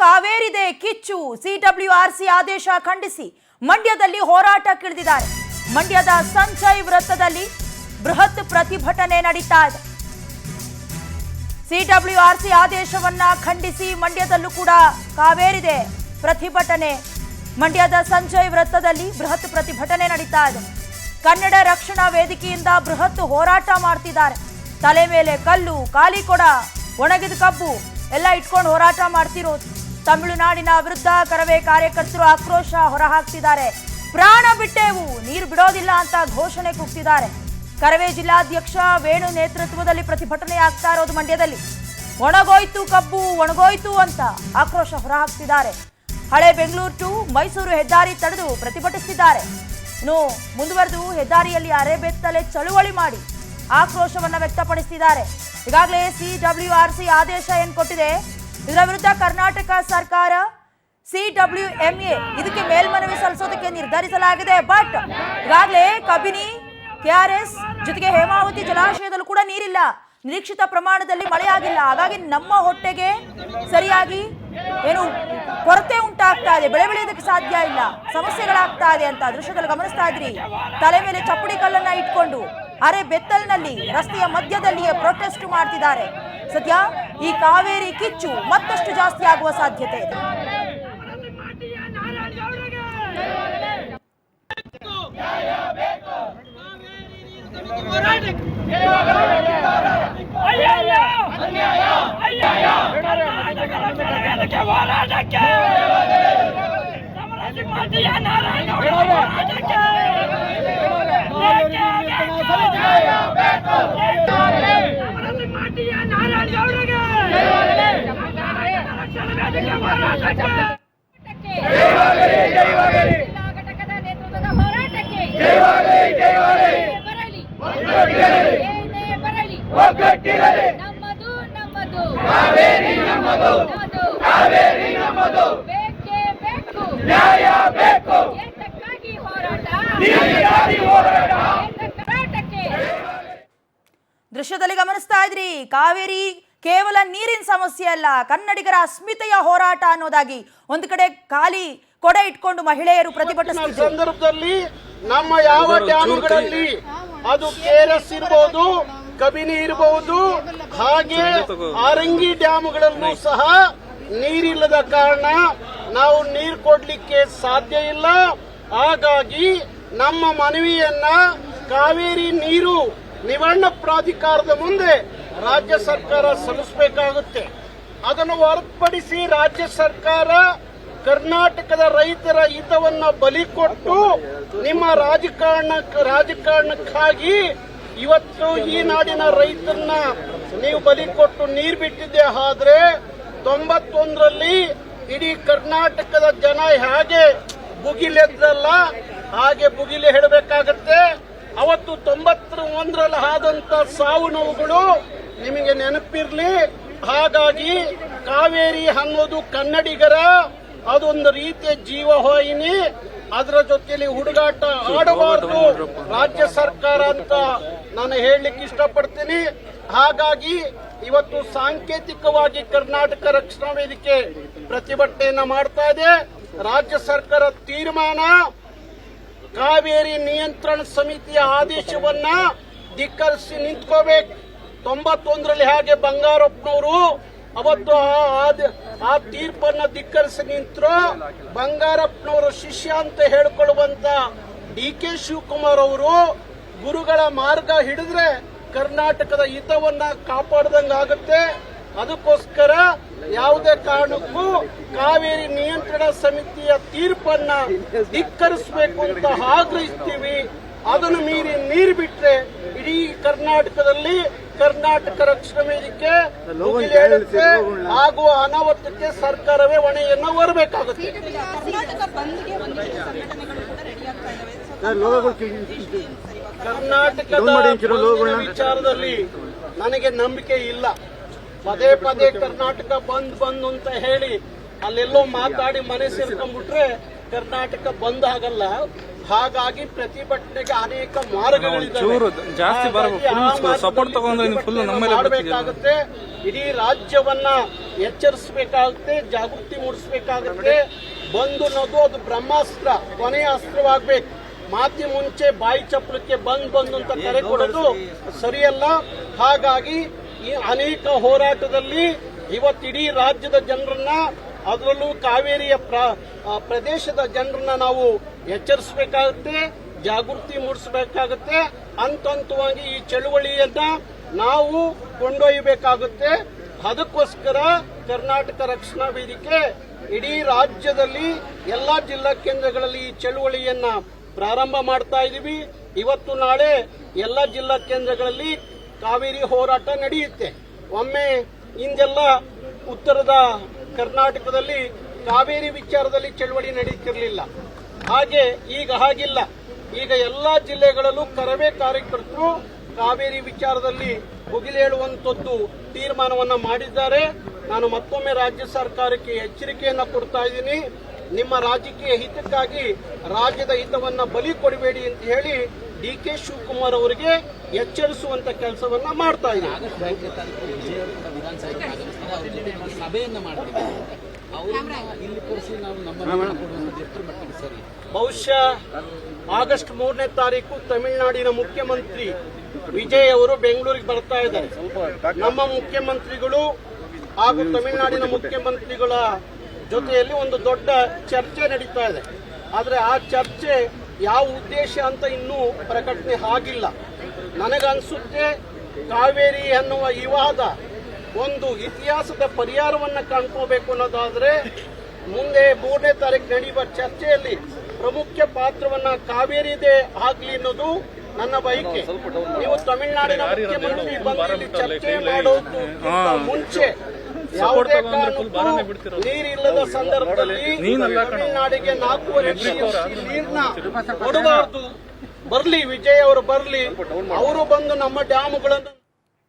ಕಾವೇರಿದೆ ಕಿಚ್ಚು. ಸಿಡಬ್ಲ್ಯೂಆರ್ಸಿ ಆದೇಶ ಖಂಡಿಸಿ ಮಂಡ್ಯದಲ್ಲಿ ಹೋರಾಟಕ್ಕಿಳಿದಿದ್ದಾರೆ. ಮಂಡ್ಯದ ಸಂಜಯ್ ವೃತ್ತದಲ್ಲಿ ಬೃಹತ್ ಪ್ರತಿಭಟನೆ ನಡೀತಾ ಇದೆ. ಸಿಡಬ್ಲ್ಯೂಆರ್ಸಿ ಆದೇಶವನ್ನ ಖಂಡಿಸಿ ಮಂಡ್ಯದಲ್ಲೂ ಕೂಡ ಕಾವೇರಿದೆ ಪ್ರತಿಭಟನೆ. ಮಂಡ್ಯದ ಸಂಜಯ್ ವೃತ್ತದಲ್ಲಿ ಬೃಹತ್ ಪ್ರತಿಭಟನೆ ನಡೀತಾ ಇದೆ. ಕನ್ನಡ ರಕ್ಷಣಾ ವೇದಿಕೆಯಿಂದ ಬೃಹತ್ ಹೋರಾಟ ಮಾಡ್ತಿದ್ದಾರೆ. ತಲೆ ಮೇಲೆ ಕಲ್ಲು, ಖಾಲಿ ಕೊಡ, ಒಣಗಿದ ಕಬ್ಬು ಎಲ್ಲ ಇಟ್ಕೊಂಡು ಹೋರಾಟ ಮಾಡ್ತಿರೋದು. ತಮಿಳುನಾಡಿನ ವಿರುದ್ಧ ಕರವೇ ಕಾರ್ಯಕರ್ತರು ಆಕ್ರೋಶ ಹೊರಹಾಕ್ತಿದ್ದಾರೆ. ಪ್ರಾಣ ಬಿಟ್ಟೆವು, ನೀರು ಬಿಡೋದಿಲ್ಲ ಅಂತ ಘೋಷಣೆ ಕೂಗ್ತಿದ್ದಾರೆ. ಕರವೇ ಜಿಲ್ಲಾಧ್ಯಕ್ಷ ವೇಣು ನೇತೃತ್ವದಲ್ಲಿ ಪ್ರತಿಭಟನೆ ಆಗ್ತಾ ಇರೋದು ಮಂಡ್ಯದಲ್ಲಿ. ಒಣಗೋಯ್ತು ಕಬ್ಬು, ಒಣಗೋಯ್ತು ಅಂತ ಆಕ್ರೋಶ ಹೊರಹಾಕ್ತಿದ್ದಾರೆ. ಹಳೆ ಬೆಂಗಳೂರು ಟು ಮೈಸೂರು ಹೆದ್ದಾರಿ ತಡೆದು ಪ್ರತಿಭಟಿಸುತ್ತಿದ್ದಾರೆ. ಇನ್ನು ಮುಂದುವರೆದು ಹೆದ್ದಾರಿಯಲ್ಲಿ ಅರೆಬೆತ್ತಲೆ ಚಳುವಳಿ ಮಾಡಿ ಆಕ್ರೋಶವನ್ನ ವ್ಯಕ್ತಪಡಿಸಿದ್ದಾರೆ. ಈಗಾಗಲೇ ಸಿಡಬ್ಲ್ಯೂಆರ್ಸಿ ಆದೇಶ ಏನ್ ಕೊಟ್ಟಿದೆ, ಇದರ ವಿರುದ್ಧ ಕರ್ನಾಟಕ ಸರ್ಕಾರ ಸಿಡಬ್ಲ್ಯೂಎಂಎ ಇದಕ್ಕೆ ಮೇಲ್ಮನವಿ ಸಲ್ಲಿಸೋದಕ್ಕೆ ನಿರ್ಧರಿಸಲಾಗಿದೆ. ಬಟ್ ಈಗಾಗಲೇ ಕಬಿನಿ, ಕೆಆರ್ಎಸ್ ಜೊತೆಗೆ ಹೇಮಾವತಿ ಜಲಾಶಯದಲ್ಲೂ ಕೂಡ ನೀರಿಲ್ಲ. ನಿರೀಕ್ಷಿತ ಪ್ರಮಾಣದಲ್ಲಿ ಮಳೆಯಾಗಿಲ್ಲ. ಹಾಗಾಗಿ ನಮ್ಮ ಹೊಟ್ಟೆಗೆ ಸರಿಯಾಗಿ ಏನು ಕೊರತೆ ಉಂಟಾಗ್ತಾ ಇದೆ, ಬೆಳೆ ಬೆಳೆಯೋದಕ್ಕೆ ಸಾಧ್ಯ ಇಲ್ಲ, ಸಮಸ್ಯೆಗಳಾಗ್ತಾ ಇದೆ ಅಂತ ದೃಶ್ಯದಲ್ಲಿ ಗಮನಿಸ್ತಾ ಇದ್ರಿ. ತಲೆ ಮೇಲೆ ಚಪ್ಪಡಿ ಕಲ್ಲನ್ನ ಇಟ್ಕೊಂಡು ಅರೆ ಬೆತ್ತಲಿನಲ್ಲಿ ರಸ್ತೆಯ ಮಧ್ಯದಲ್ಲಿಯೇ ಪ್ರೊಟೆಸ್ಟ್ ಮಾಡ್ತಿದ್ದಾರೆ. ಸದ್ಯ ಈ ಕಾವೇರಿ ಕಿಚ್ಚು ಮತ್ತಷ್ಟು ಜಾಸ್ತಿ ಆಗುವ ಸಾಧ್ಯತೆ ಇದೆ. ದೃಶ್ಯದಲ್ಲಿ ಗಮನಿಸ್ತಾ ಇದ್ರಿ, ಕಾವೇರಿ ಕೇವಲ ನೀರಿನ ಸಮಸ್ಯೆ ಅಲ್ಲ, ಕನ್ನಡಿಗರ ಅಸ್ಮಿತೆಯ ಹೋರಾಟ ಅನ್ನೋದಾಗಿ ಒಂದು ಕಡೆ ಖಾಲಿ ಕೊಡೆ ಇಟ್ಕೊಂಡು ಮಹಿಳೆಯರು ಪ್ರತಿಭಟಿಸುತ್ತಿದ್ದರು. ಸಂದರ್ಭದಲ್ಲಿ ನಮ್ಮ ಯಾವ ಡ್ಯಾಮ್ಗಳಲ್ಲಿ ಅದು ಕೆಆರ್ಎಸ್ ಇರಬಹುದು, ಕಬಿನಿ ಇರಬಹುದು, ಹಾಗೆ ಆರಂಗಿ ಡ್ಯಾಮ್ಗಳಲ್ಲೂ ಸಹ ನೀರಿಲ್ಲದ ಕಾರಣ ನಾವು ನೀರು ಕೊಡ್ಲಿಕ್ಕೆ ಸಾಧ್ಯ ಇಲ್ಲ. ಹಾಗಾಗಿ ನಮ್ಮ ಮನವಿಯನ್ನ ಕಾವೇರಿ ನೀರು ನಿವಾರಣಾ ಪ್ರಾಧಿಕಾರದ ಮುಂದೆ ರಾಜ್ಯ ಸರ್ಕಾರ ಸಲ್ಲಿಸಬೇಕಾಗುತ್ತೆ. ಅದನ್ನು ಹೊರತುಪಡಿಸಿ ರಾಜ್ಯ ಸರ್ಕಾರ ಕರ್ನಾಟಕದ ರೈತರ ಹಿತವನ್ನ ಬಲಿ ಕೊಟ್ಟು ನಿಮ್ಮ ರಾಜಕಾರಣಕ್ಕಾಗಿ ಇವತ್ತು ಈ ನಾಡಿನ ರೈತರನ್ನ ನೀವು ಬಲಿ ಕೊಟ್ಟು ನೀರು ಬಿಟ್ಟಿದ್ದೆ. ಆದ್ರೆ 91ರಲ್ಲಿ ಇಡೀ ಕರ್ನಾಟಕದ ಜನ ಹೇಗೆ ಬುಗಿಲೆದ್ರಲ್ಲ ಹಾಗೆ ಬುಗಿಲೆ ಹೇಳಬೇಕಾಗತ್ತೆ. ಅವತ್ತು 91ರಲ್ಲಿ ಆದಂತ ಸಾವು ನೋವುಗಳು ನಿಮಗೆ ನೆನಪಿರ್ಲಿ. ಹಾಗಾಗಿ ಕಾವೇರಿ ಅನ್ನೋದು ಕನ್ನಡಿಗರ ಅದೊಂದು ರೀತಿಯ ಜೀವವಾಹಿನಿ. ಅದರ ಜೊತೆಯಲ್ಲಿ ಹುಡುಗಾಟ ಆಡಬಾರದು ರಾಜ್ಯ ಸರ್ಕಾರ ಅಂತ ನಾನು ಹೇಳಲಿಕ್ಕೆ ಇಷ್ಟಪಡ್ತೀನಿ. ಹಾಗಾಗಿ ಇವತ್ತು ಸಾಂಕೇತಿಕವಾಗಿ ಕರ್ನಾಟಕ ರಕ್ಷಣಾ ವೇದಿಕೆ ಪ್ರತಿಭಟನೆಯನ್ನ ಮಾಡ್ತಾ ಇದೆ. ರಾಜ್ಯ ಸರ್ಕಾರ ತೀರ್ಮಾನ ಕಾವೇರಿ ನಿಯಂತ್ರಣ ಸಮಿತಿಯ ಆದೇಶವನ್ನ ಧಿಕ್ಕರಿಸಿ ನಿಂತ್ಕೋಬೇಕು. 91ರಲ್ಲಿ ಹಾಗೆ ಬಂಗಾರಪ್ಪನವರು ಅವತ್ತು ಆ ತೀರ್ಪನ್ನ ಧಿಕ್ಕರಿಸಿ ನಿಂತರು. ಬಂಗಾರಪ್ಪನವರ ಶಿಷ್ಯ ಅಂತ ಹೇಳಿಕೊಳ್ಳುವಂತ ಡಿ.ಕೆ. ಶಿವಕುಮಾರ್ ಅವರು ಗುರುಗಳ ಮಾರ್ಗ ಹಿಡಿದ್ರೆ ಕರ್ನಾಟಕದ ಹಿತವನ್ನ ಕಾಪಾಡದಂಗಾಗುತ್ತೆ. ಅದಕ್ಕೋಸ್ಕರ ಯಾವುದೇ ಕಾರಣಕ್ಕೂ ಕಾವೇರಿ ನಿಯಂತ್ರಣ ಸಮಿತಿಯ ತೀರ್ಪನ್ನ ಧಿಕ್ಕರಿಸಬೇಕು ಅಂತ ಆಗ್ರಹಿಸ್ತೀವಿ. ಅದನ್ನು ಮೀರಿ ನೀರು ಬಿಟ್ರೆ ಇಡೀ ಕರ್ನಾಟಕದಲ್ಲಿ ಕರ್ನಾಟಕ ರಕ್ಷಣಾ ವೇದಿಕೆ ಆಗುವ ಅನಾಹುತಕ್ಕೆ ಸರ್ಕಾರವೇ ಹೊಣೆಯನ್ನು ಹೊರಬೇಕಾಗುತ್ತೆ. ಕರ್ನಾಟಕದ ವಿಚಾರದಲ್ಲಿ ನನಗೆ ನಂಬಿಕೆ ಇಲ್ಲ. ಪದೇ ಪದೇ ಕರ್ನಾಟಕ ಬಂದ್ ಅಂತ ಹೇಳಿ ಅಲ್ಲೆಲ್ಲೋ ಮಾತಾಡಿ ಮನೆ ಸೇರ್ಕೊಂಡ್ಬಿಟ್ರೆ ಕರ್ನಾಟಕ ಬಂದ್ ಆಗಲ್ಲ. ಹಾಗಾಗಿ ಪ್ರತಿಭಟನೆಗೆ ಅನೇಕ ಮಾರ್ಗಗಳಿದ್ದಾವೆ. ಚೂರು ಜಾಸ್ತಿ ಬರಬೇಕು. ಹಾಗಾಗಿ ಆ ಸಪೋರ್ಟ್ ತಗೊಂಡ್ರೆ ನೀವು ಫುಲ್ ನಮ್ಮ ಮೇಲೆ ಮಾಡಬೇಕಾಗುತ್ತೆ. ಇಡೀ ರಾಜ್ಯವನ್ನ ಎಚ್ಚರಿಸಬೇಕಾಗುತ್ತೆ, ಜಾಗೃತಿ ಮೂಡಿಸಬೇಕಾಗುತ್ತೆ. ಬಂದ್ ಅನ್ನೋದು ಅದು ಬ್ರಹ್ಮಾಸ್ತ್ರ, ಕೊನೆಯ ಅಸ್ತ್ರವಾಗಬೇಕು. ಮಾತಿ ಮುಂಚೆ ಬಾಯಿ ಚಪ್ಪಲಕ್ಕೆ ಬಂದ್ ಅಂತ ಕರೆ ಕೊಡೋದು ಸರಿಯಲ್ಲ. ಹಾಗಾಗಿ ಈ ಅನೇಕ ಹೋರಾಟದಲ್ಲಿ ಇವತ್ತಿಡೀ ರಾಜ್ಯದ ಜನರನ್ನ, ಅದರಲ್ಲೂ ಕಾವೇರಿಯ ಪ್ರದೇಶದ ಜನರನ್ನ ನಾವು ಎಚ್ಚರಿಸಬೇಕಾಗುತ್ತೆ, ಜಾಗೃತಿ ಮೂಡಿಸಬೇಕಾಗುತ್ತೆ. ಹಂತವಾಗಿ ಈ ಚಳುವಳಿಯನ್ನ ನಾವು ಕೊಂಡೊಯ್ಯಬೇಕಾಗುತ್ತೆ. ಅದಕ್ಕೋಸ್ಕರ ಕರ್ನಾಟಕ ರಕ್ಷಣಾ ವೇದಿಕೆ ಇಡೀ ರಾಜ್ಯದಲ್ಲಿ ಎಲ್ಲಾ ಜಿಲ್ಲಾ ಕೇಂದ್ರಗಳಲ್ಲಿ ಈ ಚಳುವಳಿಯನ್ನ ಪ್ರಾರಂಭ ಮಾಡ್ತಾ ಇದ್ದೀವಿ. ಇವತ್ತು ನಾಳೆ ಎಲ್ಲ ಜಿಲ್ಲಾ ಕೇಂದ್ರಗಳಲ್ಲಿ ಕಾವೇರಿ ಹೋರಾಟ ನಡೆಯುತ್ತೆ. ಒಮ್ಮೆ ಹಿಂದೆಲ್ಲ ಉತ್ತರದ ಕರ್ನಾಟಕದಲ್ಲಿ ಕಾವೇರಿ ವಿಚಾರದಲ್ಲಿ ಚಳವಳಿ ನಡೀತಿರಲಿಲ್ಲ. ಹಾಗೆ ಈಗ ಹಾಗಿಲ್ಲ. ಈಗ ಎಲ್ಲಾ ಜಿಲ್ಲೆಗಳಲ್ಲೂ ಕರವೇ ಕಾರ್ಯಕರ್ತರು ಕಾವೇರಿ ವಿಚಾರದಲ್ಲಿ ಮುಗಿಲೇಳುವಂತದ್ದು ತೀರ್ಮಾನವನ್ನ ಮಾಡಿದ್ದಾರೆ. ನಾನು ಮತ್ತೊಮ್ಮೆ ರಾಜ್ಯ ಸರ್ಕಾರಕ್ಕೆ ಎಚ್ಚರಿಕೆಯನ್ನ ಕೊಡ್ತಾ ಇದ್ದೀನಿ. ನಿಮ್ಮ ರಾಜಕೀಯ ಹಿತಕ್ಕಾಗಿ ರಾಜ್ಯದ ಹಿತವನ್ನ ಬಲಿ ಕೊಡಬೇಡಿ ಅಂತ ಹೇಳಿ ಡಿ.ಕೆ. ಶಿವಕುಮಾರ್ ಅವರಿಗೆ ಎಚ್ಚರಿಸುವಂತ ಕೆಲಸವನ್ನ ಮಾಡ್ತಾ ಇದ್ದೀನಿ. ಸಭೆಯನ್ನ ಮಾಡ್ತಿದ್ದಾರೆ. ಇಲ್ಲಿ ಕರೆಸಿ ನಾವು ನಮ್ಮ ಸರಿ. ಬಹುಶಃ ಆಗಸ್ಟ್ 3ನೇ ತಾರೀಕು ತಮಿಳುನಾಡಿನ ಮುಖ್ಯಮಂತ್ರಿ ವಿಜಯ್ ಅವರು ಬೆಂಗಳೂರಿಗೆ ಬರ್ತಾ ಇದ್ದಾರೆ. ನಮ್ಮ ಮುಖ್ಯಮಂತ್ರಿಗಳು ಹಾಗೂ ತಮಿಳುನಾಡಿನ ಮುಖ್ಯಮಂತ್ರಿಗಳ ಜೊತೆಯಲ್ಲಿ ಒಂದು ದೊಡ್ಡ ಚರ್ಚೆ ನಡೀತಾ ಇದೆ. ಆದರೆ ಆ ಚರ್ಚೆ ಯಾವ ಉದ್ದೇಶ ಅಂತ ಇನ್ನೂ ಪ್ರಕಟಣೆ ಆಗಿಲ್ಲ. ನನಗನ್ಸುತ್ತೆ ಕಾವೇರಿ ಅನ್ನುವ ವಿವಾದ ಒಂದು ಇತಿಹಾಸದ ಪರಿಹಾರವನ್ನ ಕಂಡುಕೋಬೇಕು ಅನ್ನೋದಾದ್ರೆ ಮುಂದೆ 3ನೇ ತಾರೀಕು ನಡೆಯುವ ಚರ್ಚೆಯಲ್ಲಿ ಪ್ರಮುಖ ಪಾತ್ರವನ್ನ ಕಾವೇರಿದೇ ಆಗ್ಲಿ ಅನ್ನೋದು ನನ್ನ ಬಯಕೆ. ನೀವು ತಮಿಳುನಾಡಿನ ಮುಖ್ಯಮಂತ್ರಿ ಬಂದು ಇಲ್ಲಿ ಚರ್ಚೆ ಮಾಡೋದು ಮುಂಚೆ ಯಾವುದೇ ಕಾರಣಕ್ಕೂ ನೀರಿಲ್ಲದ ಸಂದರ್ಭದಲ್ಲಿ ತಮಿಳುನಾಡಿಗೆ 4.5 TMC ನೀರನ್ನ ಕೊಡಬಾರದು. ಬರ್ಲಿ ವಿಜಯ್ ಅವರು ಬರ್ಲಿ, ಅವರು ಬಂದು ನಮ್ಮ ಡ್ಯಾಮ್ಗಳನ್ನು